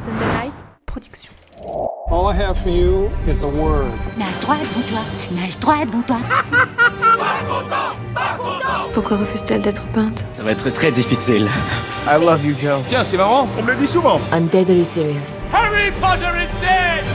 Sunday Production. All I have for you is a word. Nage droit devant toi, nage droit devant toi. Pourquoi refuse-t-elle d'être peinte? Ça va être très difficile. I love you, Joe. Tiens, c'est marrant, on me le dit souvent. I'm deadly serious. Harry Potter is dead!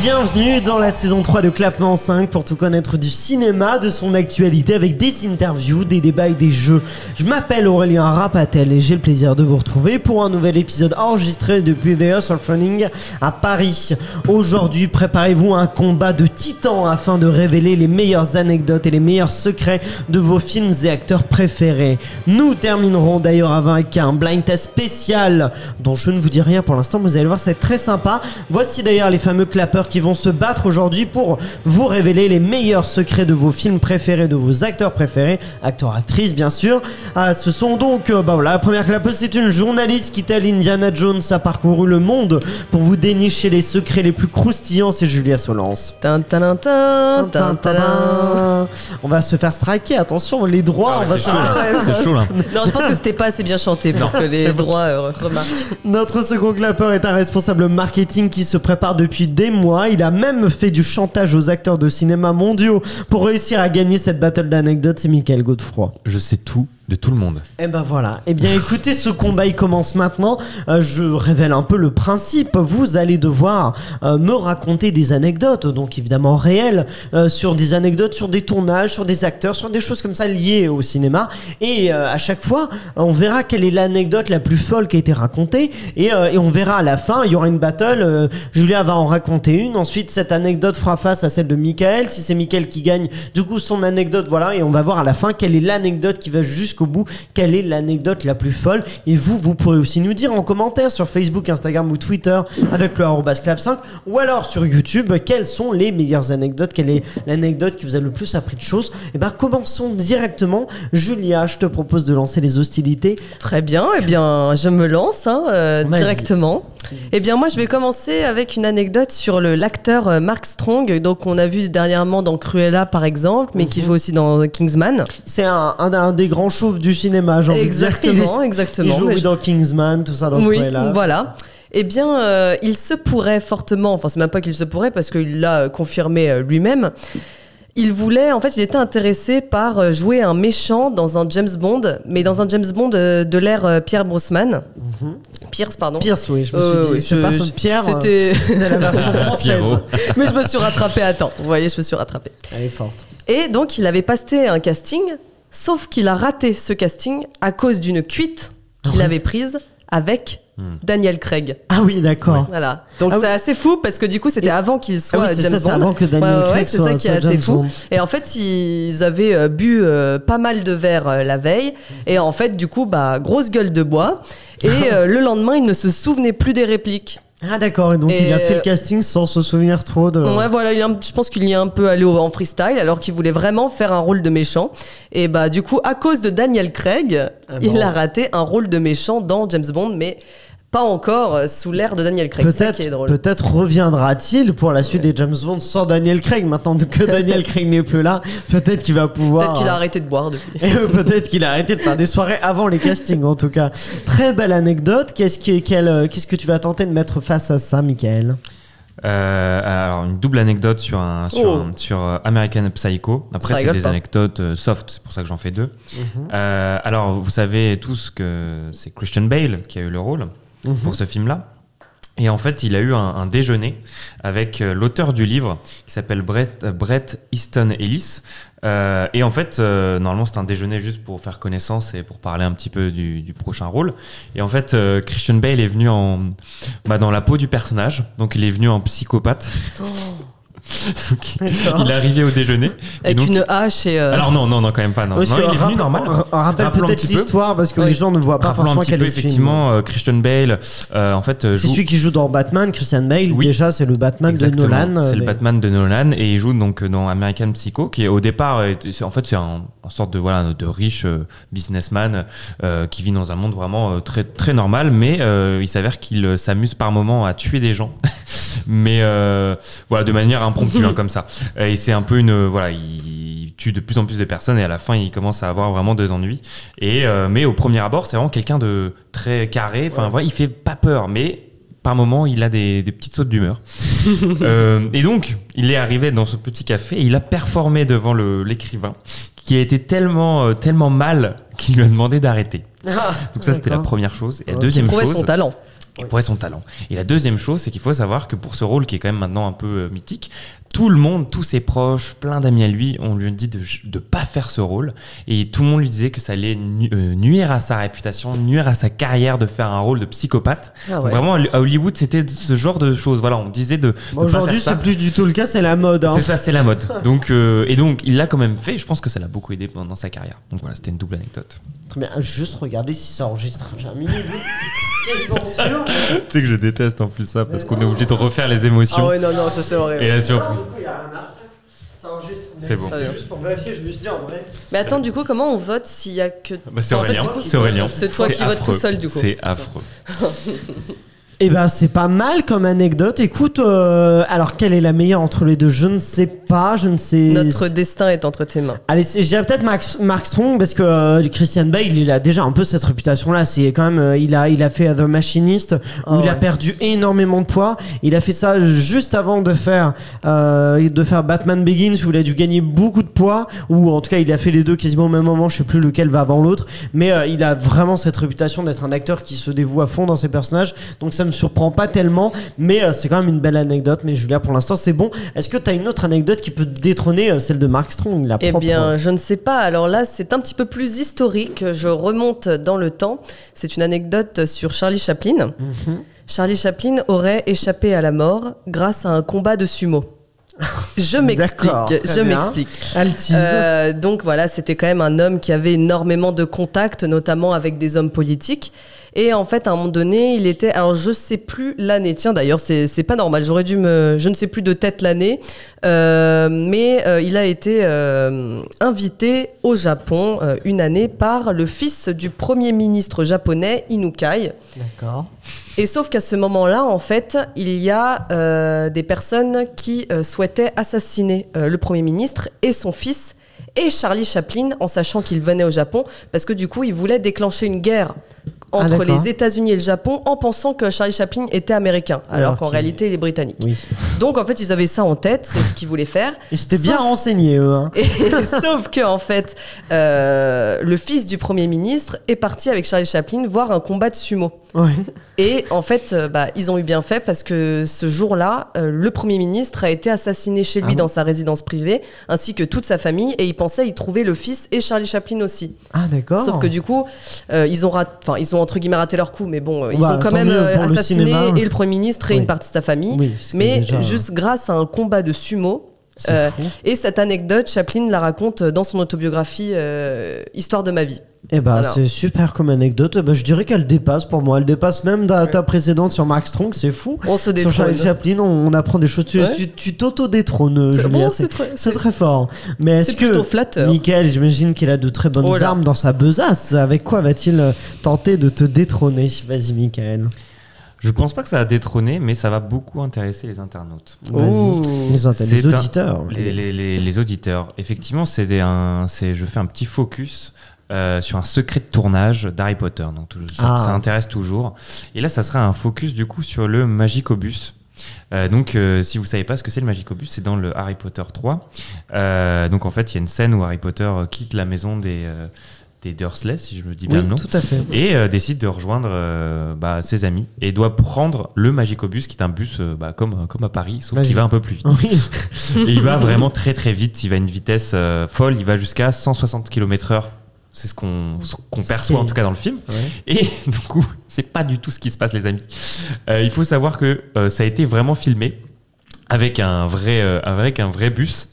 Bienvenue dans la saison 3 de Clapement 5 pour tout connaître du cinéma, de son actualité avec des interviews, des débats et des jeux. Je m'appelle Aurélien Rapatel et j'ai le plaisir de vous retrouver pour un nouvel épisode enregistré depuis The House of Running à Paris. Aujourd'hui, préparez-vous à un combat de titans afin de révéler les meilleures anecdotes et les meilleurs secrets de vos films et acteurs préférés. Nous terminerons d'ailleurs avec un blind test spécial dont je ne vous dis rien pour l'instant, mais vous allez le voir, c'est très sympa. Voici d'ailleurs les fameux clapeurs qui vont se battre aujourd'hui pour vous révéler les meilleurs secrets de vos films préférés, de vos acteurs préférés, acteurs, actrices bien sûr. Ce sont donc, voilà, la première clapeuse, c'est une journaliste qui, telle Indiana Jones, a parcouru le monde pour vous dénicher les secrets les plus croustillants, c'est Julia Solence. On va se faire striker, attention, les droits, on va se... C'est chaud là. Non, je pense que c'était pas assez bien chanté pour que les droits remarquent. Notre second clapeur est un responsable marketing qui se prépare depuis des mois. Il a même fait du chantage aux acteurs de cinéma mondiaux pour réussir à gagner cette battle d'anecdotes. C'est Michael Godefroy. Je sais tout de tout le monde. Et ben voilà. Eh bien écoutez, ce combat il commence maintenant. Je révèle un peu le principe. Vous allez devoir me raconter des anecdotes, donc évidemment réelles, sur des anecdotes, sur des tournages, sur des acteurs, sur des choses comme ça liées au cinéma. Et à chaque fois, on verra quelle est l'anecdote la plus folle qui a été racontée. Et on verra à la fin, il y aura une battle. Julia va en raconter une. Ensuite, cette anecdote fera face à celle de Michael. Si c'est Michael qui gagne, du coup, son anecdote, voilà. Et on va voir à la fin quelle est l'anecdote qui va jusqu'au bout, quelle est l'anecdote la plus folle. Et vous pourrez aussi nous dire en commentaire sur Facebook, Instagram ou Twitter avec le @clap5 ou alors sur YouTube quelles sont les meilleures anecdotes, quelle est l'anecdote qui vous a le plus appris de choses. Et ben commençons directement. Julia, je te propose de lancer les hostilités. Très bien, eh bien je me lance directement. Eh bien moi je vais commencer avec une anecdote sur l'acteur Mark Strong, donc on a vu dernièrement dans Cruella par exemple, mais qui joue aussi dans Kingsman. C'est un des grands chauves du cinéma, j'ai envie de dire. Exactement. Il joue dans Kingsman, tout ça dans Cruella. Oui, voilà. Eh bien, il se pourrait fortement, enfin c'est même pas qu'il se pourrait parce qu'il l'a confirmé lui-même, il était intéressé par jouer un méchant dans un James Bond, mais dans un James Bond de l'ère Pierce Brosnan. Pierce, pardon. Pierce, oui, je me suis dit, oui, c'est pas son Pierre, c'était la version française. Mais je me suis rattrapée à temps, vous voyez, je me suis rattrapée. Elle est forte. Et donc, il avait passé un casting, sauf qu'il a raté ce casting à cause d'une cuite qu'il avait prise avec Daniel Craig. Ah oui, d'accord. Voilà. Donc c'est assez fou parce que du coup c'était avant qu'il soit c'est James ça, Bond. c'est avant que Daniel Craig c'est soit, ça qui est soit assez James fou. Bond. Et en fait ils avaient bu pas mal de verre la veille et en fait du coup grosse gueule de bois et le lendemain il ne se souvenait plus des répliques. Ah d'accord, et donc il a fait le casting sans se souvenir trop de... Ouais voilà, je pense qu'il y est un peu allé en freestyle alors qu'il voulait vraiment faire un rôle de méchant. Et du coup, à cause de Daniel Craig, il a raté un rôle de méchant dans James Bond, mais pas encore sous l'ère de Daniel Craig. C'est ça qui est drôle. Peut-être reviendra-t-il pour la suite des James Bond sans Daniel Craig. Maintenant que Daniel Craig n'est plus là, peut-être qu'il va pouvoir... Peut-être qu'il a arrêté de boire depuis. Peut-être qu'il a arrêté de faire des soirées avant les castings en tout cas. Très belle anecdote. Qu'est-ce que tu vas tenter de mettre face à ça, Michael ? Alors une double anecdote sur American Psycho. Après c'est des anecdotes soft, c'est pour ça que j'en fais deux. Alors vous savez tous que c'est Christian Bale qui a eu le rôle pour ce film-là. Et en fait, il a eu un déjeuner avec l'auteur du livre qui s'appelle Bret Easton Ellis. Et en fait, normalement, c'est un déjeuner juste pour faire connaissance et pour parler un petit peu du prochain rôle. Et en fait, Christian Bale est venu dans la peau du personnage. Donc, il est venu en psychopathe. Il est arrivé au déjeuner avec une hache et alors non quand même pas non, il est venu normal. On rappelle peut-être l'histoire parce que les gens ne voient pas forcément quel est ce film. Effectivement, Christian Bale en fait c'est celui qui joue dans Batman. Christian Bale, déjà c'est le Batman de Nolan. C'est le Batman de Nolan et il joue donc dans American Psycho qui au départ en fait c'est une sorte de riche businessman qui vit dans un monde vraiment très très normal, mais il s'avère qu'il s'amuse par moments à tuer des gens mais voilà de manière impromptue comme ça, et c'est un peu il tue de plus en plus de personnes et à la fin il commence à avoir vraiment des ennuis mais au premier abord c'est vraiment quelqu'un de très carré, il fait pas peur, mais par moment, il a des petites sautes d'humeur. Et donc, il est arrivé dans ce petit café et il a performé devant l'écrivain qui a été tellement mal qu'il lui a demandé d'arrêter. Donc ça, c'était la première chose. Et la deuxième chose, son talent. Il prouvait son talent. Et la deuxième chose, c'est qu'il faut savoir que pour ce rôle qui est quand même maintenant un peu mythique, tout le monde, tous ses proches, plein d'amis à lui, on lui dit de pas faire ce rôle. Et tout le monde lui disait que ça allait nuire à sa réputation, nuire à sa carrière de faire un rôle de psychopathe. Ah ouais. Donc vraiment, à Hollywood, c'était ce genre de choses. Voilà, on disait de aujourd'hui, c'est plus du tout le cas, c'est la mode. Hein. C'est ça, c'est la mode. Donc, et donc, il l'a quand même fait. Je pense que ça l'a beaucoup aidé dans sa carrière. Donc voilà, c'était une double anecdote. Très bien. Juste regarder si ça enregistre. J'ai un minute. Quasiment sûr. Tu sais que je déteste en plus ça parce qu'on est obligé de refaire les émotions. Ah ouais, non, ça c'est horrible. Et la surprise. Ça enregistre. C'est bon. C'est juste pour vérifier, je me suis dit en vrai. Mais attends, du coup, comment on vote s'il y a que. Bah, c'est Aurélien. C'est Aurélien. C'est toi qui votes tout seul, du coup. C'est affreux. Eh ben, c'est pas mal comme anecdote. Écoute, alors quelle est la meilleure entre les deux? Je ne sais pas, je ne sais. Notre destin est entre tes mains. Allez, je dirais peut-être Mark Strong parce que Christian Bale, il a déjà un peu cette réputation-là. C'est quand même, il a fait The Machinist où il a perdu énormément de poids. Il a fait ça juste avant de faire Batman Begins où il a dû gagner beaucoup de poids. Ou en tout cas, il a fait les deux quasiment au même moment. Je sais plus lequel va avant l'autre, mais il a vraiment cette réputation d'être un acteur qui se dévoue à fond dans ses personnages. Donc ça me surprend pas tellement, mais c'est quand même une belle anecdote. Mais Julia, pour l'instant, c'est bon. Est-ce que tu as une autre anecdote qui peut détrôner celle de Mark Strong, la propre? Eh bien, je ne sais pas. Alors là, c'est un petit peu plus historique. Je remonte dans le temps. C'est une anecdote sur Charlie Chaplin. Charlie Chaplin aurait échappé à la mort grâce à un combat de sumo. Je m'explique. Donc voilà, c'était quand même un homme qui avait énormément de contacts, notamment avec des hommes politiques. Et en fait, à un moment donné, il était... Alors, je sais plus l'année. Tiens, d'ailleurs, c'est pas normal. J'aurais dû je ne sais plus de tête l'année. Mais il a été invité au Japon une année par le fils du premier ministre japonais, Inukai. D'accord. Et sauf qu'à ce moment-là, en fait, il y a des personnes qui souhaitaient assassiner le Premier ministre et son fils et Charlie Chaplin, en sachant qu'il venait au Japon, parce que du coup, il voulait déclencher une guerre entre les États-Unis et le Japon en pensant que Charlie Chaplin était américain, alors qu'en réalité, il est britannique. Oui. Donc, en fait, ils avaient ça en tête, c'est ce qu'ils voulaient faire. Ils s'étaient bien renseignés, eux. Hein. Sauf que, en fait, le fils du Premier ministre est parti avec Charlie Chaplin voir un combat de sumo. Ouais. Et en fait, ils ont eu bien fait parce que ce jour-là, le Premier ministre a été assassiné chez lui dans sa résidence privée, ainsi que toute sa famille, et ils pensaient y trouver le fils et Charlie Chaplin aussi. Ah d'accord. Sauf que du coup, ils ont entre guillemets raté leur coup, mais bon, ils ont quand même assassiné et le Premier ministre et une partie de sa famille, mais juste grâce à un combat de sumo. Et cette anecdote, Chaplin la raconte dans son autobiographie Histoire de ma vie. Eh ben, c'est super comme anecdote. Je dirais qu'elle dépasse pour moi. Elle dépasse même ta précédente sur Mark Strong. C'est fou. On se détrône. Sur Charlie Chaplin, on apprend des choses. Tu t'auto-détrônes, Julia. C'est très fort. Mais est-ce plutôt flatteur. Mickaël, j'imagine qu'il a de très bonnes armes dans sa besace. Avec quoi va-t-il tenter de te détrôner? Vas-y, Mickaël. Je pense pas que ça va détrôner, mais ça va beaucoup intéresser les internautes. Les auditeurs. Les auditeurs. Effectivement, je fais un petit focus sur un secret de tournage d'Harry Potter. Donc ça intéresse toujours. Et là, ça sera un focus du coup sur le Magicobus. Si vous savez pas ce que c'est le Magicobus, c'est dans le Harry Potter 3. Donc en fait, il y a une scène où Harry Potter quitte la maison des Dursley, si je me dis bien le nom, tout à fait. Et décide de rejoindre ses amis et doit prendre le Magicobus, qui est un bus comme à Paris, sauf qu'il va un peu plus vite. Oui. Et il va vraiment très très vite, il va à une vitesse folle, il va jusqu'à 160 km/h. C'est ce qu'on perçoit en tout cas dans le film. Ouais. Et du coup, c'est pas du tout ce qui se passe, les amis. Il faut savoir que ça a été vraiment filmé avec un vrai bus.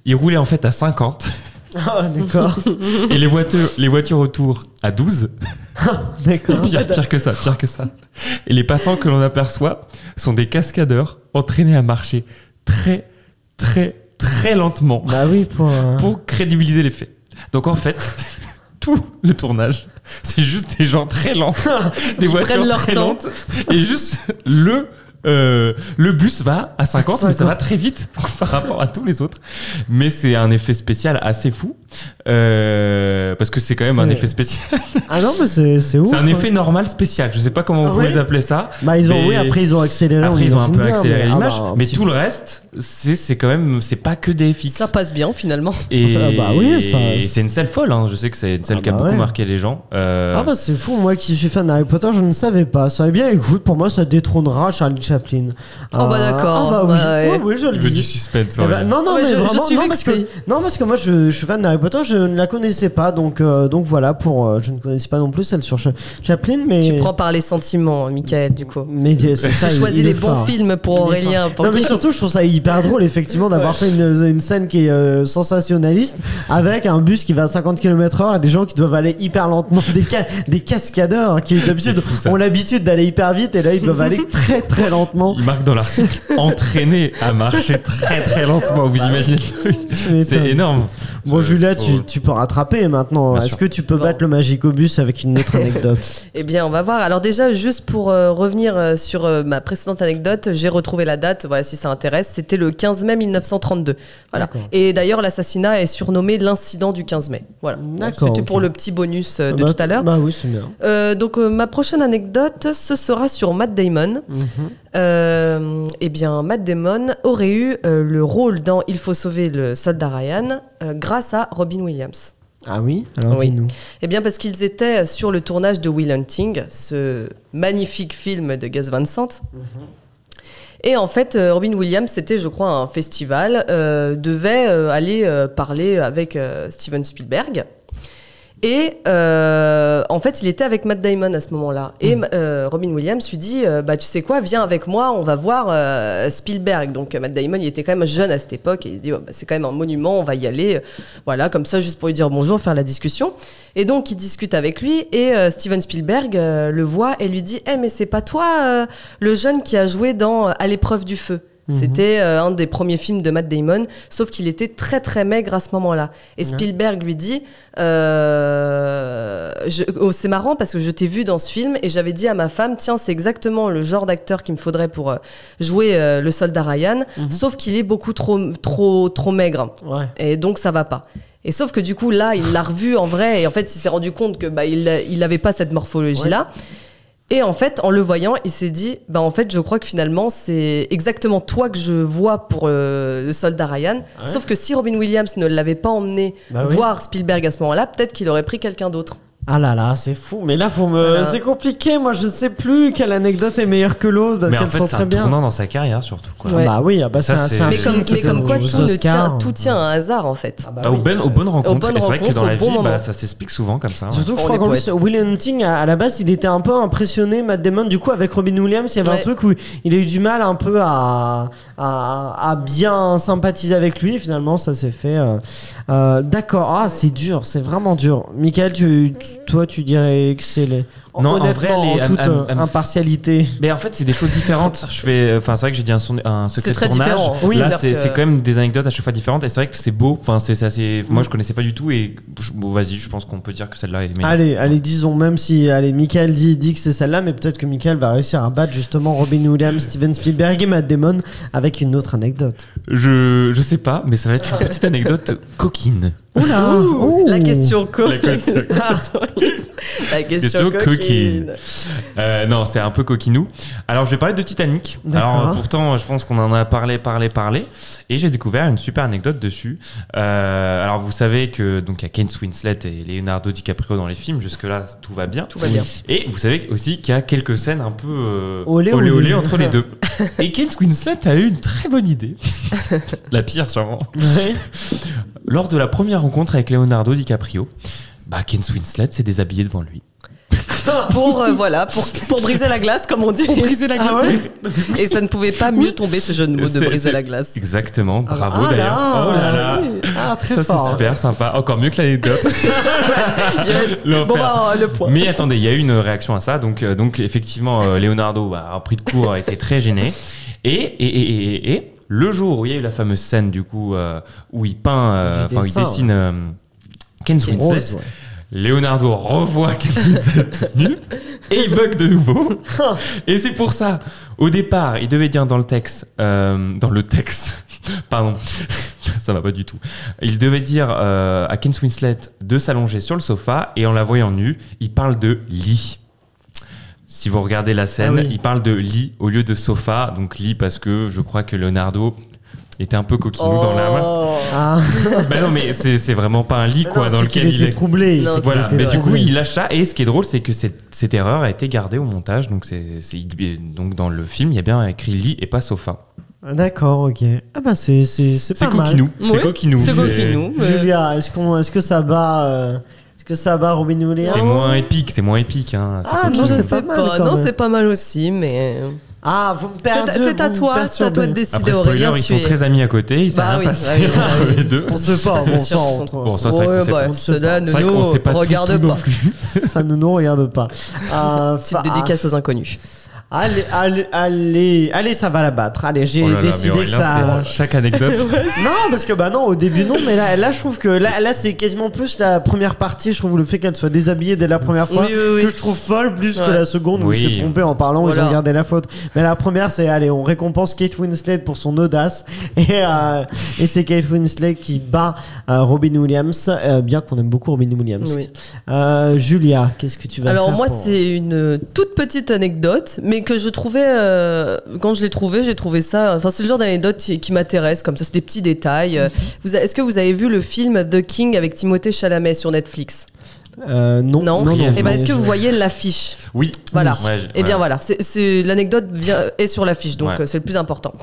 Il roulait en fait à 50. Ah, d'accord. Et les voitures autour à 12. D'accord. Pire que ça. Et les passants que l'on aperçoit sont des cascadeurs entraînés à marcher très, très, très lentement. Bah oui, pour crédibiliser l'effet. Donc en fait, tout le tournage, c'est juste des gens très lents, des voitures très lentes, et juste le bus va à 50, mais ça va très vite par rapport à tous les autres. Mais c'est un effet spécial assez fou. parce que c'est quand même un effet spécial. Ah non, mais c'est ouf. C'est un effet normal spécial. Je sais pas comment vous pouvez appeler ça. Bah après ils ont accéléré. Après ils ont un peu accéléré l'image, mais tout le reste, c'est quand même, c'est pas que des FX. Ça passe bien finalement. Et c'est une selle folle. Hein. Je sais que c'est une selle qui a beaucoup marqué les gens. C'est fou. Moi qui suis fan d'Harry Potter, je ne savais pas. Ça va bien. Écoute, pour moi, ça détrônera Charlie Chaplin. D'accord. Oui, je le dis. Du suspense. Non, mais je vraiment, suis parce que moi, je suis fan d'Harry Potter. Je ne la connaissais pas, donc voilà. Je ne connaissais pas non plus celle sur Chaplin, mais tu prends par les sentiments, Michael, du coup. Mais c'est ça. Tu choisis les bons films pour Aurélien. Non, mais surtout, je trouve ça hyper drôle, effectivement, d'avoir fait une scène qui est sensationnaliste avec un bus qui va à 50 km/h et des gens qui doivent aller hyper lentement, des cascadeurs qui d'habitude ont l'habitude d'aller hyper vite et là ils doivent aller très très lentement. Il marque dans l'article entraîné à marcher très très lentement, vous imaginez? C'est énorme. Bon, Julia, tu peux rattraper maintenant. Est-ce que tu peux battre le Magicobus avec une autre anecdote? Eh bien, on va voir. Alors déjà, juste pour revenir sur ma précédente anecdote, j'ai retrouvé la date, voilà, si ça intéresse. C'était le 15 mai 1932. Voilà. Et d'ailleurs, l'assassinat est surnommé l'incident du 15 mai. Voilà. C'était pour le petit bonus de tout à l'heure. Bah oui, c'est bien. Donc, ma prochaine anecdote, ce sera sur Matt Damon. Eh bien, Matt Damon aurait eu le rôle dans Il faut sauver le soldat Ryan grâce à Robin Williams. Ah oui? Alors dis-nous. Eh bien, parce qu'ils étaient sur le tournage de Will Hunting, ce magnifique film de Gus Van Sant. Et en fait, Robin Williams, c'était, je crois, un festival, devait aller parler avec Steven Spielberg. Et en fait, il était avec Matt Damon à ce moment-là. Et Robin Williams lui dit tu sais quoi, viens avec moi, on va voir Spielberg. Donc Matt Damon, il était quand même jeune à cette époque. Et il se dit c'est quand même un monument, on va y aller. Voilà, comme ça, juste pour lui dire bonjour, faire la discussion. Et donc, il discute avec lui. Et Steven Spielberg le voit et lui dit mais c'est pas toi le jeune qui a joué dans À l'épreuve du feu. C'était un des premiers films de Matt Damon, sauf qu'il était très très maigre à ce moment-là. Et Spielberg lui dit c'est marrant parce que je t'ai vu dans ce film et j'avais dit à ma femme tiens, c'est exactement le genre d'acteur qu'il me faudrait pour jouer le soldat Ryan, sauf qu'il est beaucoup trop maigre. Et donc ça va pas. Et sauf que du coup là, il l'a revu en vrai et en fait, il s'est rendu compte que il avait pas cette morphologie-là. Et en fait, en le voyant, il s'est dit en fait, je crois que finalement, c'est exactement toi que je vois pour le soldat Ryan. Sauf que si Robin Williams ne l'avait pas emmené voir Spielberg à ce moment-là, peut-être qu'il aurait pris quelqu'un d'autre. Ah là là, c'est fou. Mais là, c'est compliqué. Moi, je ne sais plus quelle anecdote est meilleure que l'autre parce qu'elles sont très bien. C'est un tournant dans sa carrière, surtout. Quoi. Bah oui, c'est un mais comme quoi, tout tient à un hasard, en fait. Aux bonnes rencontres. Et c'est vrai que dans la vie, ça s'explique souvent comme ça. Surtout, je crois qu'en plus, Will Hunting, à la base, il était un peu impressionné, Matt Damon. Du coup, avec Robin Williams, il y avait un truc où il a eu du mal un peu à bien sympathiser avec lui. Finalement, ça s'est fait. D'accord. Ah, c'est dur. C'est vraiment dur. Michael, toi, tu dirais que c'est non, en vrai, en toute impartialité. Mais en fait, c'est des choses différentes. C'est vrai que j'ai dit un secret de tournage. Différent. Oui, là, c'est quand même des anecdotes à chaque fois différentes. Et c'est vrai que c'est beau. Enfin, c'est assez. Moi, je connaissais pas du tout. Et vas-y, je pense qu'on peut dire que celle-là est meilleure. Allez, disons, même si Michael dit que c'est celle-là, mais peut-être que Michael va réussir à battre justement Robin Williams, Steven Spielberg et Matt Damon avec une autre anecdote. Je sais pas, mais ça va être une petite anecdote coquine. Oula, la question La question coquine. Non, c'est un peu coquinou. Alors, je vais parler de Titanic. Alors, pourtant, je pense qu'on en a parlé. Et j'ai découvert une super anecdote dessus. Alors, vous savez que donc il y a Kate Winslet et Leonardo DiCaprio dans les films. Jusque-là, tout va bien. Et vous savez aussi qu'il y a quelques scènes un peu olé entre les deux. Et Kate Winslet a eu une très bonne idée. La pire, sûrement. Lors de la première rencontre avec Leonardo DiCaprio, Kate Winslet s'est déshabillée devant lui. Pour briser la glace, comme on dit. Pour briser la glace. Et ça ne pouvait pas mieux tomber ce jeu de mots de briser la glace. Exactement, bravo d'ailleurs. Oh là là. Très fort. C'est super sympa, encore mieux que l'anecdote. Le point. Mais attendez, il y a eu une réaction à ça. Donc effectivement, Leonardo a pris de court, a été très gêné. Et le jour où il y a eu la fameuse scène du coup où il peint, il dessine Kate Winslet, Leonardo revoit Kate Winslet toute nue et il bug de nouveau. Et c'est pour ça, au départ, il devait dire dans le texte, pardon, ça va pas du tout. Il devait dire à Kate Winslet de s'allonger sur le sofa et en la voyant nue, il parle de lit. Si vous regardez la scène, il parle de lit au lieu de sofa. Donc lit parce que je crois que Leonardo était un peu coquinou dans l'âme. Ben non, mais c'est vraiment pas un lit quoi, dans lequel il était troublé. Non, voilà, mais du coup il lâche ça. Et ce qui est drôle, c'est que cette erreur a été gardée au montage. Donc, donc dans le film, il y a bien écrit lit et pas sofa. D'accord, ok. Ah bah c'est pas coquinou. mal. C'est coquinou. C'est coquinou. Julia, est-ce que ça bat Robin Williams? C'est moins épique. Hein. Non, c'est pas mal. Non, c'est pas mal aussi, mais. Ah, vous me perdez. C'est à toi de décider. Après, spoiler, ils sont très amis à côté, ils savent rien passer entre les deux. On sait pas, bon, ça, c'est vrai qu'on sait pas regarde tout pas. non plus. Ça ne nous regarde pas. Petite dédicace aux inconnus. Allez, ça va la battre. Allez, j'ai décidé que ça. Chaque anecdote. Non, parce que non, au début non, mais là je trouve que là c'est quasiment plus la première partie. Je trouve le fait qu'elle soit déshabillée dès la première fois que je trouve folle plus que la seconde où il s'est trompé en parlant, ils ont gardé la faute. Mais la première, c'est allez, on récompense Kate Winslet pour son audace et c'est Kate Winslet qui bat Robin Williams, bien qu'on aime beaucoup Robin Williams. Oui. Julia, qu'est-ce que tu vas faire? Alors moi, c'est une toute petite anecdote, mais que je trouvais quand je l'ai trouvé, j'ai trouvé ça. Enfin, c'est le genre d'anecdote qui m'intéresse, comme ça, c'est des petits détails. Est-ce que vous avez vu le film The King avec Timothée Chalamet sur Netflix? Non. Et ben, est-ce que vous voyez l'affiche? Oui. Voilà. Et bien voilà, l'anecdote est sur l'affiche, donc c'est le plus important.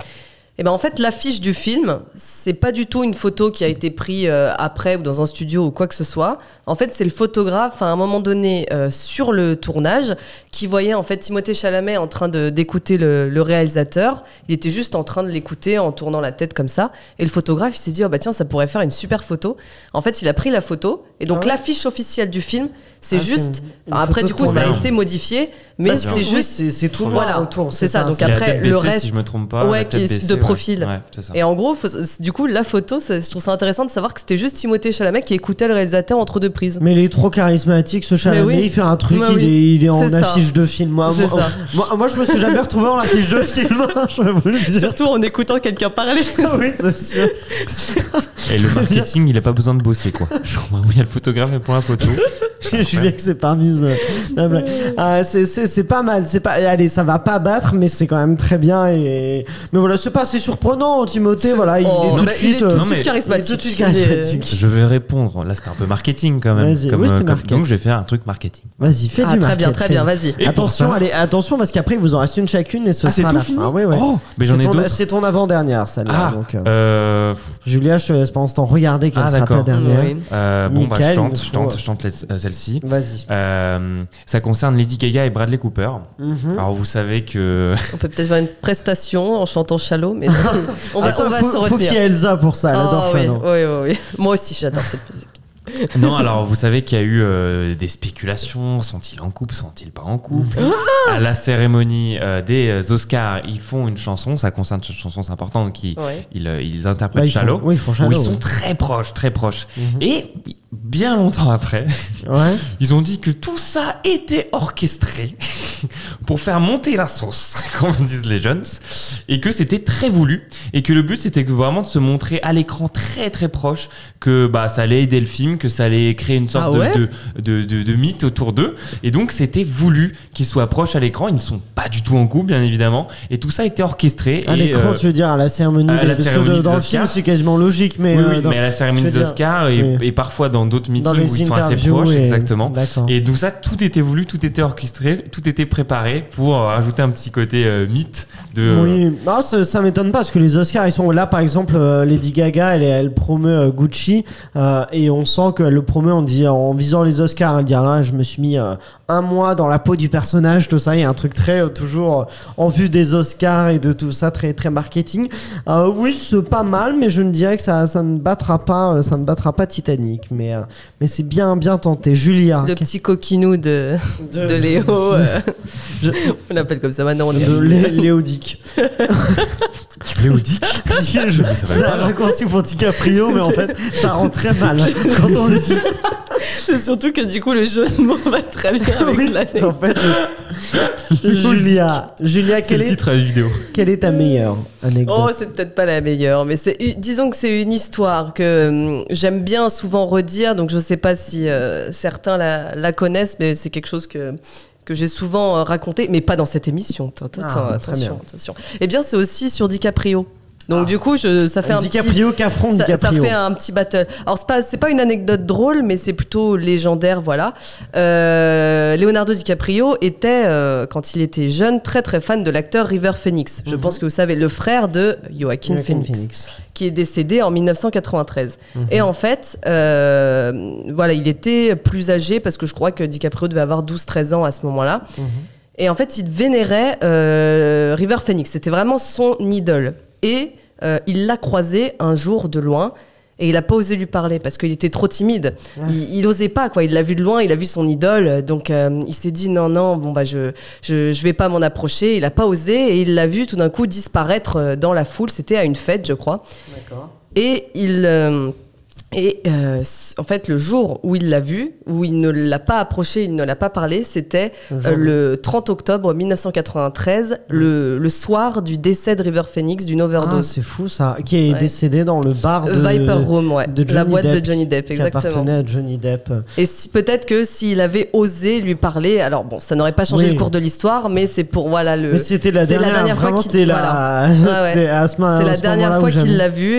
Et ben en fait, l'affiche du film, c'est pas du tout une photo qui a été prise après ou dans un studio ou quoi que ce soit. En fait, c'est le photographe à un moment donné sur le tournage qui voyait en fait Timothée Chalamet en train d'écouter le réalisateur. Il était juste en train de l'écouter en tournant la tête comme ça. Et le photographe, il s'est dit, oh bah tiens, ça pourrait faire une super photo. En fait, il a pris la photo. Et donc l'affiche officielle du film, c'est juste. Après, du coup, ça a été modifié, mais c'est juste. C'est tout noir autour. C'est ça. Donc après, le reste, si je me trompe pas, qui est de profil. Ouais, c'est ça. Et en gros, du coup, la photo, je trouve ça intéressant de savoir que c'était juste Timothée Chalamet qui écoutait le réalisateur entre deux prises. Mais il est trop charismatique, ce Chalamet. Il fait un truc, il est en affiche de film. Moi, je me suis jamais retrouvé en affiche de film. Je vais vous le dire. Surtout en écoutant quelqu'un parler. Oui, c'est sûr. Et le marketing, il a pas besoin de bosser, quoi. Je crois il y a le photographe pour la photo. Julien que c'est pas mise. C'est pas mal. Allez, ça va pas battre, mais c'est quand même très bien. Mais voilà, c'est pas assez surprenant, Timothée. Voilà, il est tout de suite charismatique. Je vais répondre. Là, c'était un peu marketing quand même. Donc, je vais faire un truc marketing. Vas-y, fais du marketing. Très bien, vas-y. Attention, parce qu'après, il vous en reste une chacune et ce sera la fin. Oui. Oh, mais j'en ai d'autres. C'est ton avant-dernière, celle-là. Julia, je te laisse pendant ce temps regarder quelle sera ta dernière. Je tente celle-ci. Vas-y. Ça concerne Lady Gaga et Bradley Cooper. Alors, vous savez que. On peut peut-être faire une prestation en chantant Shallow, mais on va se retenir. Faut qu'il y ait Elsa pour ça, elle adore Shallow. Oui. Moi aussi, j'adore cette musique. Non, alors vous savez qu'il y a eu des spéculations. Sont-ils en couple, sont-ils pas en couple? À la cérémonie des Oscars, ils font une chanson. Ça concerne cette chanson, c'est important. Donc ils interprètent Shallow. Ils font Shallow. Où ils sont très proches. Et bien longtemps après, ils ont dit que tout ça était orchestré pour faire monter la sauce, comme disent les jeunes, et que c'était très voulu, et que le but c'était vraiment de se montrer à l'écran très très proche, que ça allait aider le film, que ça allait créer une sorte de mythe autour d'eux, et donc c'était voulu qu'ils soient proches à l'écran. Ils ne sont pas du tout en couple, bien évidemment, et tout ça a été orchestré. À l'écran, tu veux dire à la cérémonie parce que dans le film c'est quasiment logique, mais mais à la cérémonie d'Oscar et parfois dans d'autres meetings où ils sont assez proches, exactement. Et donc ça, tout était voulu, tout était orchestré, tout était préparé pour ajouter un petit côté mythe de. Oui, non, ça m'étonne pas parce que les Oscars, ils sont là. Par exemple, Lady Gaga, elle promeut Gucci et on sent qu'elle le promeut en visant les Oscars. Elle dit je me suis mis un mois dans la peau du personnage, tout ça. Il y a un truc très toujours en vue des Oscars et de tout ça, très très marketing. Oui, c'est pas mal, mais je ne dirais que ça ne battra pas Titanic, mais c'est bien tenté. Julia, le petit coquinou de Léo, on appelle comme ça maintenant. Léodic. Léodic. C'est un raccourci pour DiCaprio, mais en fait, ça rend très mal quand on le dit. C'est surtout que du coup, le jeu de mots va très bien avec l'année. En fait, Julia, C'est le titre à la vidéo. quelle est ta meilleure anecdote? Oh, c'est peut-être pas la meilleure, mais disons que c'est une histoire que j'aime bien souvent redire, donc je sais pas si certains la connaissent, mais c'est quelque chose que j'ai souvent raconté, mais pas dans cette émission. Attention. Eh bien, c'est aussi sur DiCaprio. Donc du coup, ça fait DiCaprio qu'affronte DiCaprio. Ça fait un petit battle. Alors c'est pas une anecdote drôle, mais c'est plutôt légendaire, voilà. Leonardo DiCaprio était, quand il était jeune, très très fan de l'acteur River Phoenix. Je pense que vous savez, le frère de Joaquin Phoenix, qui est décédé en 1993. Et en fait, voilà, il était plus âgé parce que je crois que DiCaprio devait avoir 12-13 ans à ce moment-là. Et en fait, il vénérait River Phoenix. C'était vraiment son idole. Et il l'a croisé un jour de loin et il n'a pas osé lui parler parce qu'il était trop timide. Il osait pas, quoi. Il l'a vu de loin, il a vu son idole, donc il s'est dit non, bon bah je vais pas m'en approcher. Il a pas osé et il l'a vu tout d'un coup disparaître dans la foule. C'était à une fête, je crois. D'accord. Et en fait, le jour où il l'a vu, où il ne l'a pas approché, il ne l'a pas parlé, c'était le 30 octobre 1993, le soir du décès de River Phoenix d'une overdose. Ah, c'est fou ça, qui est décédé dans le bar de Viper Room, de la boîte Depp, de Johnny Depp, exactement. Qui appartenait à Johnny Depp. Et peut-être que s'il avait osé lui parler, alors bon, ça n'aurait pas changé le cours de l'histoire, mais c'est pour Mais c'était la dernière fois qu'il c'est la dernière fois qu'il l'a vu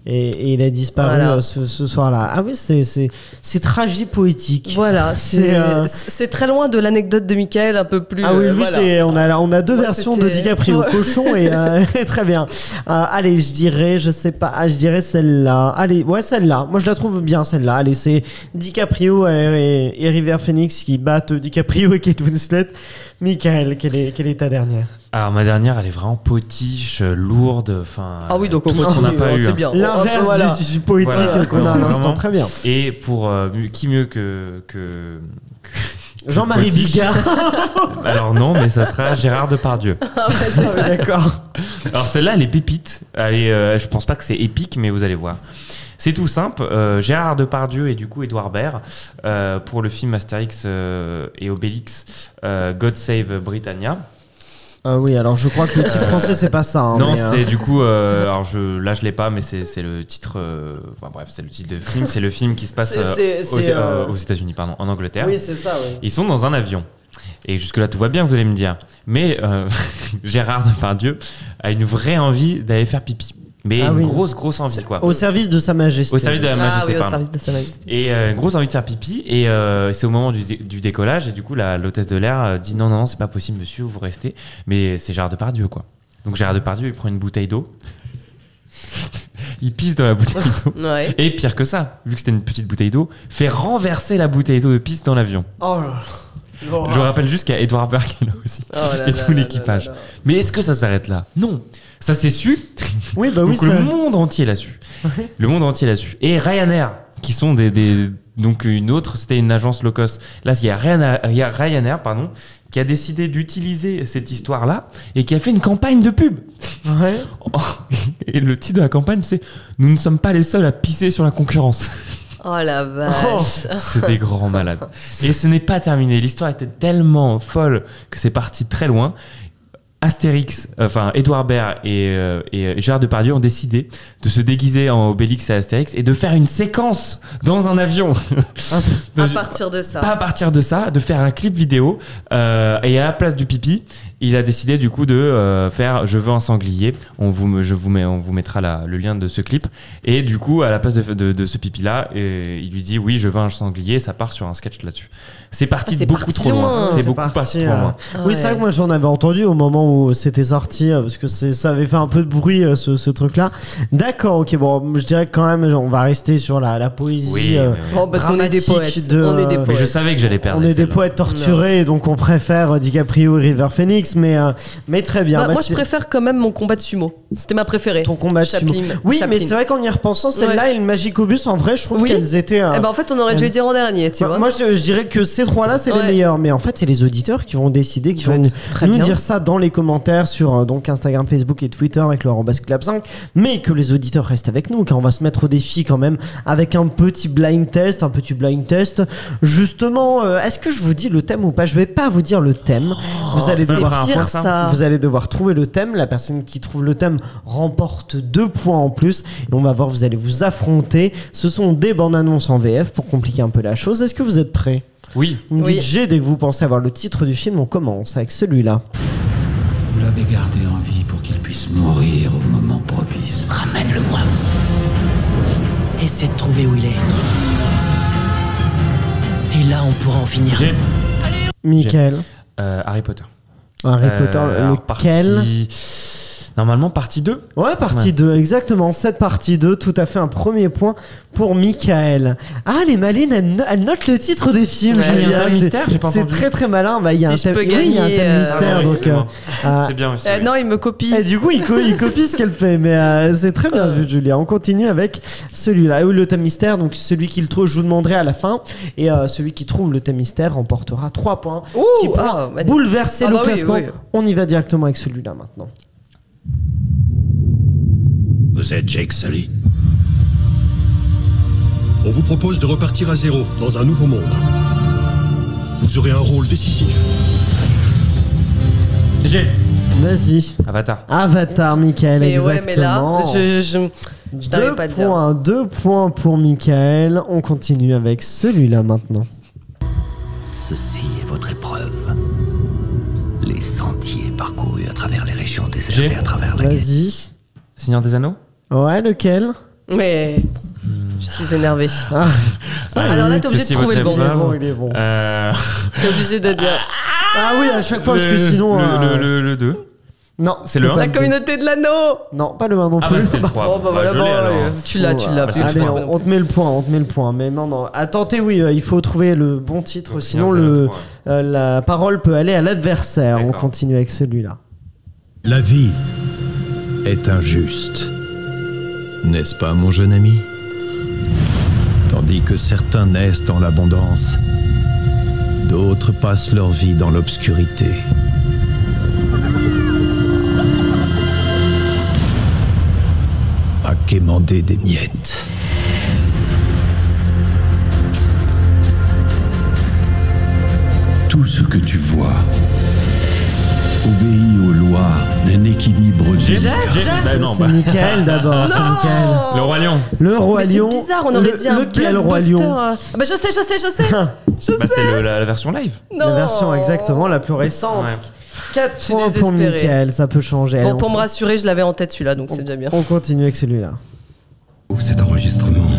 et il a disparu ce soir-là. Ah oui, c'est tragipoétique. Voilà, c'est très loin de l'anecdote de Michael, un peu plus. Ah oui, lui, on a deux versions de DiCaprio, cochon et très bien. Allez, je dirais celle-là. Allez, ouais, celle-là. Moi, je la trouve bien, celle-là. Allez, c'est DiCaprio et River Phoenix qui battent DiCaprio et Kate Winslet. Michael, quelle est ta dernière? Alors ma dernière, elle est vraiment potiche, lourde, enfin. Ah oui, donc on n'a pas eu. C'est bien. L'inverse du poétique qu'on a à l'instant, très bien. Et pour qui mieux que Jean-Marie Bigard. Alors non, mais ça sera Gérard Depardieu. D'accord. Alors celle-là, elle est pépite. Je pense pas que c'est épique, mais vous allez voir. C'est tout simple. Gérard Depardieu et du coup Édouard Baird pour le film Astérix et Obélix, God Save Britannia. Ah oui, alors je crois que le titre français c'est pas ça. Hein, non, c'est du coup. Alors je l'ai pas, mais c'est le titre. Enfin bref, c'est le titre de film. C'est le film qui se passe aux États-Unis, pardon, en Angleterre. Oui, c'est ça. Oui. Ils sont dans un avion. Et jusque-là, tout va bien, vous allez me dire. Mais Gérard Depardieu a une vraie envie d'aller faire pipi. Mais grosse envie, quoi. Au service de Sa Majesté. Au service de la Majesté, au service de Sa Majesté. Et grosse envie de faire pipi. Et c'est au moment du décollage. Et du coup, l'hôtesse de l'air dit non, c'est pas possible, monsieur, vous restez. Mais c'est Gérard Depardieu, quoi. Donc Gérard Depardieu, il prend une bouteille d'eau. Il pisse dans la bouteille d'eau. Ouais. Et pire que ça, vu que c'était une petite bouteille d'eau, fait renverser la bouteille d'eau de pisse dans l'avion. Oh là là. Je vous rappelle juste qu'il y a Edouard Baird qui est là aussi. Et tout l'équipage. Mais est-ce que ça s'arrête là? Non. Ça s'est su. Oui, bah oui. Donc le monde entier l'a su. Le monde entier l'a su. Et Ryanair, qui sont donc une autre, c'était une agence low cost. Là, il y a Ryanair, qui a décidé d'utiliser cette histoire-là et qui a fait une campagne de pub. Ouais. Et le titre de la campagne, c'est « Nous ne sommes pas les seuls à pisser sur la concurrence ». Oh la vache. C'est des grands malades. Et ce n'est pas terminé. L'histoire était tellement folle que c'est parti très loin. Astérix, enfin Édouard Baird et Gérard Depardieu ont décidé de se déguiser en Obélix et Astérix et de faire une séquence dans un avion. À partir de ça. Pas à partir de ça, de faire un clip vidéo et à la place du pipi, il a décidé du coup de faire Je veux un sanglier. On vous mettra le lien de ce clip. Et du coup, à la place de ce pipi-là, il lui dit oui, je veux un sanglier. Ça part sur un sketch là-dessus. C'est parti beaucoup trop loin. C'est beaucoup parti trop loin. Oui, c'est vrai que moi j'en avais entendu au moment où c'était sorti parce que ça avait fait un peu de bruit ce truc-là. D'accord, ok, bon, je dirais que quand même on va rester sur la poésie. Oui. Parce qu'on est des poètes. On est des poètes. Mais je savais que j'allais perdre. On est des poètes torturés, donc on préfère DiCaprio et River Phoenix. mais très bien. Moi, je préfère quand même mon combat de sumo. C'était ma préférée. Ton combat de sumo. Oui, mais c'est vrai qu'en y repensant, celle-là et le Magicobus, en vrai, je trouve qu'elles étaient. En fait, on aurait dû les dire en dernier, tu vois. Moi, je dirais que ces trois-là, c'est les meilleurs. Mais en fait, c'est les auditeurs qui vont décider, qui vont nous dire ça dans les commentaires sur donc Instagram, Facebook et Twitter avec le @clap5. Mais que les auditeurs restent avec nous, car on va se mettre au défi quand même avec un petit blind test. Justement, est-ce que je vous dis le thème ou pas? Je vais pas vous dire le thème. Vous allez devoir trouver le thème. La personne qui trouve le thème remporte 2 points en plus. Et on va voir, vous allez vous affronter. Ce sont des bandes annonces en VF pour compliquer un peu la chose. Est-ce que vous êtes prêts? Oui. Vous me dites G dès que vous pensez avoir le titre du film. On commence avec celui-là. Vous l'avez gardé en vie pour qu'il puisse mourir au moment propice. Ramène-le-moi. Essaie de trouver où il est. Et là, on pourra en finir. Michael. Harry Potter. Harry Potter, lequel? Normalement, partie 2. Ouais, partie 2, exactement. Cette partie 2, tout à fait un premier point pour Michael. Ah, les malines, elles notent le titre des films. Il y a un thème mystère, j'ai pas entendu. C'est très très malin. Il y a un thème mystère. Donc, c'est bien aussi. Non, il me copie. Et du coup, il copie ce qu'elle fait. Mais c'est très bien vu, Julia. On continue avec celui-là. Oui, le thème mystère. Donc, celui qui le trouve, je vous demanderai à la fin. Et celui qui trouve le thème mystère remportera 3 points. Qui pourra bouleverser le classement. Oui. On y va directement avec celui-là maintenant. Vous êtes Jake Sully. On vous propose de repartir à zéro dans un nouveau monde. Vous aurez un rôle décisif. Vas-y. Avatar, Michael, mais exactement. Ouais, mais là, je n'arrive pas à dire. 2 points pour Michael. On continue avec celui-là maintenant. Ceci est votre épreuve. Les sentiers parcourus à travers les régions désertes et à travers la guerre. Vas-y. Seigneur des Anneaux. Ouais, lequel? Mais je suis énervé. Alors là, t'es obligé de trouver le bon. Il est bon. T'es obligé de dire. Ah oui, à chaque fois, parce que sinon. Le 2. Non, c'est le 1. La communauté de l'anneau. Non, pas le 1 non plus. Ah bah c'était le 3. Tu l'as. Allez, on te met le point. Mais non. Attendez, oui, il faut trouver le bon titre, donc, sinon la parole peut aller à l'adversaire. On continue avec celui-là. La vie est injuste. N'est-ce pas, mon jeune ami? Tandis que certains naissent dans l'abondance, d'autres passent leur vie dans l'obscurité. À quémander des miettes. Tout ce que tu vois obéit aux lois d'un équilibre délicat. C'est Michael d'abord. C'est Michael. Le Roi Lion. Le Roi Lion. C'est bizarre, on aurait dit un lequel Roi Lion? Bah je sais. C'est la version live. Non. La version exactement la plus récente. Ouais. 4 points pour Michael, ça peut changer. Bon, pour me rassurer, je l'avais en tête celui-là, donc c'est déjà bien. On continue avec celui-là. Cet enregistrement,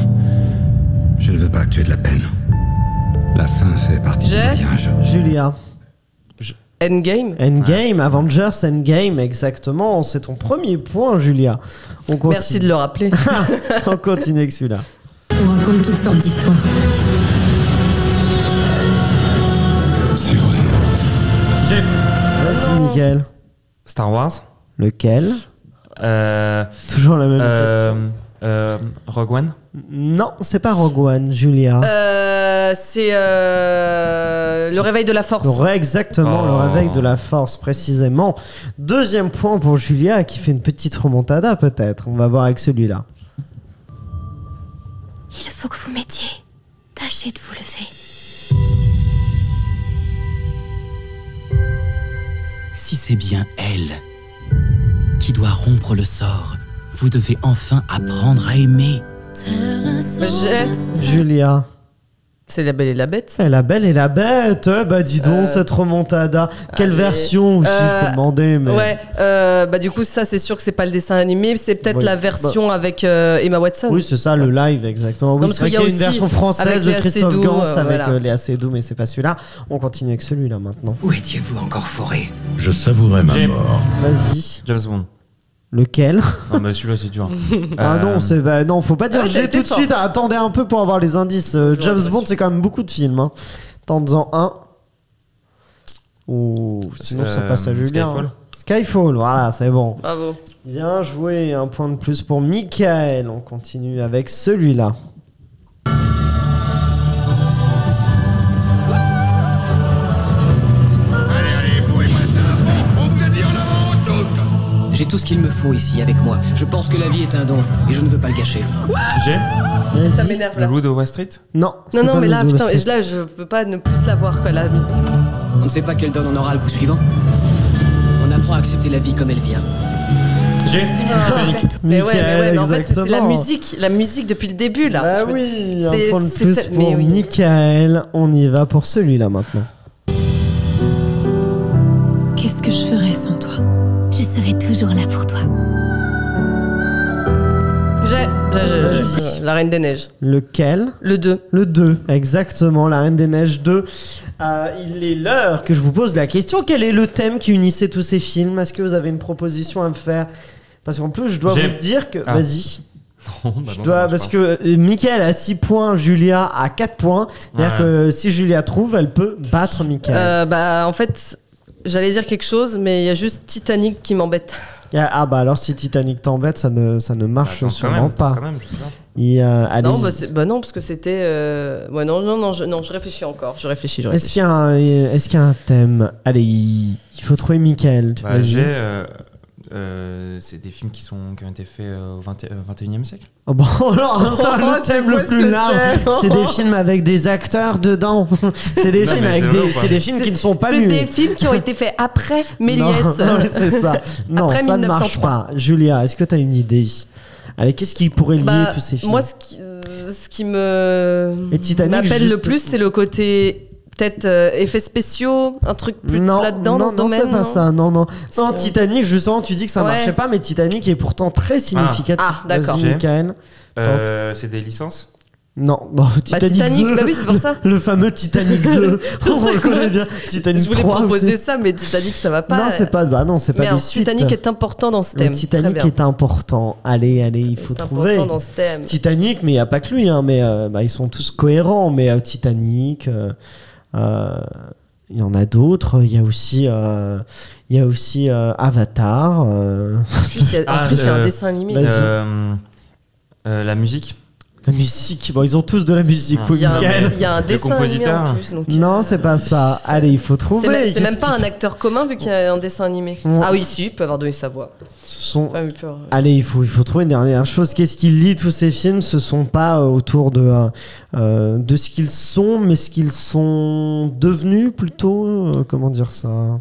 je ne veux pas que tu aies de la peine. La fin fait partie du voyage. Julia. Endgame, Avengers Endgame, exactement. C'est ton premier point, Julia. Merci de le rappeler. On continue avec celui-là. On raconte toutes sortes d'histoires. C'est vrai. Vas-y, Miguel. Star Wars. Lequel? Toujours la même question. Rogue One. Non, c'est pas Rogue One, Julia. C'est le réveil de la force. Exactement, le réveil de la force, précisément. 2e point pour Julia qui fait une petite remontada peut-être. On va voir avec celui-là. Il faut que vous m'aidiez. Tâchez de vous lever. Si c'est bien elle qui doit rompre le sort, vous devez enfin apprendre à aimer. Julia. C'est La Belle et la Bête. C'est La Belle et la Bête. Bah dis donc, cette remontada. Quelle version aussi, je peux demander. Mais... Ouais, bah du coup, ça c'est sûr que c'est pas le dessin animé, c'est peut-être la version avec Emma Watson. Oui, c'est ça, le live, exactement. Oui, c'est vrai qu'il y a une version française de Christophe Gans avec Léa Seydoux, mais c'est pas celui-là. On continue avec celui-là maintenant. Où étiez-vous encore foré? Je savourais ma mort. Vas-y. James Bond. Lequel? Non, mais celui-là, c'est dur. Ah non, non, faut pas dire j'ai tout de suite. Attendez un peu pour avoir les indices. James Bond, c'est quand même beaucoup de films. Tente-en un. Ou sinon ça passe à Julien. Skyfall. Skyfall, voilà, c'est bon. Bravo. Bien joué, un point de plus pour Michael. On continue avec celui-là. J'ai tout ce qu'il me faut ici avec moi. Je pense que la vie est un don et je ne veux pas le gâcher. J'ai Ça m'énerve là. Le Loup de Wall Street. Non. Non, mais là, putain, là, je peux pas ne plus l'avoir, quoi, la vie. On ne sait pas quelle donne on aura le coup suivant. On apprend à accepter la vie comme elle vient. J'ai Titanic. Mais mais en fait, c'est exactement. la musique depuis le début, là. Bah Je me- oui, c'est- un point de c'est plus ça- pour mais oui. Michael. On y va pour celui-là maintenant. Qu'est-ce que je ferais sans toi? Je serai toujours là pour toi. J'ai. La Reine des Neiges. Lequel? Le 2. Le 2, exactement, La Reine des Neiges 2. Il est l'heure que je vous pose la question. Quel est le thème qui unissait tous ces films? Est-ce que vous avez une proposition à me faire? Parce qu'en plus, je dois J'ai- vous dire que... Ah. Vas-y. Non, bah Je non, dois, ça marche parce pas. que Mickaël a 6 points, Julia a 4 points. C'est-à-dire Ouais. que si Julia trouve, elle peut battre Mickaël. En fait, j'allais dire quelque chose, mais il y a juste Titanic qui m'embête. Ah bah alors si Titanic t'embête, ça ne marche Attends, sûrement pas. Quand même, je sais pas. Et, Non, allez-y. non, parce que c'était. Ouais, je réfléchis encore. Je réfléchis. Est-ce qu'il y a un thème? Allez, il faut trouver Mickaël. Bah, Vas-y. c'est des films qui ont été faits au 21e siècle. Oh bon, alors, ça, Oh, le c'est thème quoi le plus ce large, thème c'est des films avec des acteurs dedans. C'est des Non, films mais avec c'est des, vrai ou pas c'est des films qui ne sont pas C'est nus. des films qui ont été faits après Méliès. Non, c'est ça. Non, Après ça ne marche 1903. pas. Julia, est-ce que tu as une idée? Allez, qu'est-ce qui pourrait lier tous ces films? Moi, ce qui me Et Titanic, m'appelle juste- le plus, c'est le côté peut-être effets spéciaux, un truc plus non, là-dedans dans ce domaine. c'est pas ça. Non, non. Non, que- Titanic, justement, tu dis que ça Ouais. marchait pas, mais Titanic est pourtant très significatif. Ah, d'accord. Vas-y, Mickaël. C'est des licences. Non, bon, Titanic 2. Bah oui, c'est pour ça. Le fameux Titanic 2. On le connaît bien. Titanic Je voulais 3 proposer aussi. ça, mais Titanic, ça va pas. Non, c'est pas. Bah non, c'est pas Mais des alors, suites. Titanic est important dans ce Le thème. Titanic Très bien. est important. Allez, il faut Est trouver. important dans ce thème. Titanic, mais il n'y a pas que lui, hein, mais ils sont tous cohérents. Mais Titanic, il y en a d'autres. Il y a aussi Avatar. En plus, il y a un dessin animé. Vas-y. La musique. La musique, bon, ils ont tous de la musique, oui, Il y a Mickaël. il y a un dessin animé en plus. Donc, Non, c'est pas ça. Allez, il faut trouver. c'est même pas un acteur commun vu qu'il y a un dessin animé. Ouais. Ah oui, si, il peut avoir donné sa voix. Ce sont... Enfin, il peut- Allez, il faut trouver une dernière chose. Qu'est-ce qui lie tous ces films? Ce sont pas autour de ce qu'ils sont, mais ce qu'ils sont devenus plutôt. Comment dire ça?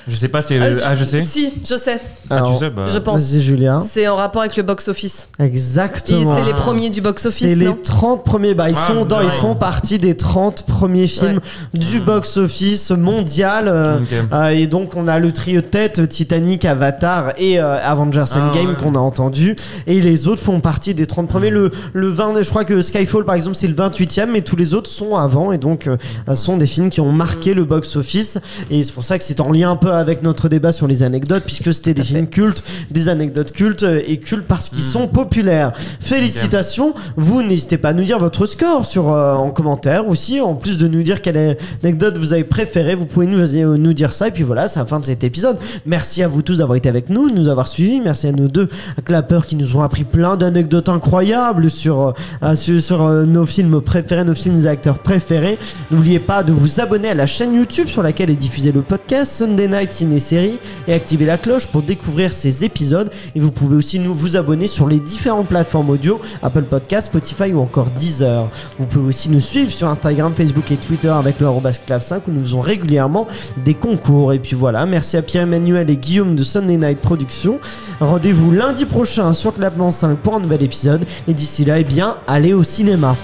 Je sais pas, c'est. je sais. Si, je sais. Alors, tu sais, bah. Je pense. Vas-y, Julien. C'est en rapport avec le box-office. Exactement. C'est les premiers du box-office, C'est les non 30 premiers. Bah, ils ouais. font partie des 30 premiers films du box-office mondial. Ok. Et donc, on a le trio de tête Titanic, Avatar et Avengers Endgame ouais. qu'on a entendu. Et les autres font partie des 30 premiers. Le 20, je crois que Skyfall, par exemple, c'est le 28e, mais tous les autres sont avant. Et donc, sont des films qui ont marqué le box-office. Et c'est pour ça que c'est en lien un peu avec notre débat sur les anecdotes, puisque c'était des films cultes, des anecdotes cultes et cultes parce qu'ils sont populaires. Félicitations. Vous n'hésitez pas à nous dire votre score en commentaire aussi. En plus de nous dire quelle anecdote vous avez préférée, vous pouvez nous dire ça. Et puis voilà, c'est la fin de cet épisode. Merci à vous tous d'avoir été avec nous, de nous avoir suivis. Merci à nos deux clappeurs qui nous ont appris plein d'anecdotes incroyables sur nos films préférés, nos films des acteurs préférés. N'oubliez pas de vous abonner à la chaîne YouTube sur laquelle est diffusé le podcast Sunday Night Ciné-Série et activer la cloche pour découvrir ces épisodes. Et vous pouvez aussi vous abonner sur les différentes plateformes audio, Apple Podcasts, Spotify ou encore Deezer. Vous pouvez aussi nous suivre sur Instagram, Facebook et Twitter avec le @clap5 où nous faisons régulièrement des concours. Et puis voilà, merci à Pierre-Emmanuel et Guillaume de Sunday Night Productions. Rendez-vous lundi prochain sur Clapement 5 pour un nouvel épisode. Et d'ici là, allez au cinéma.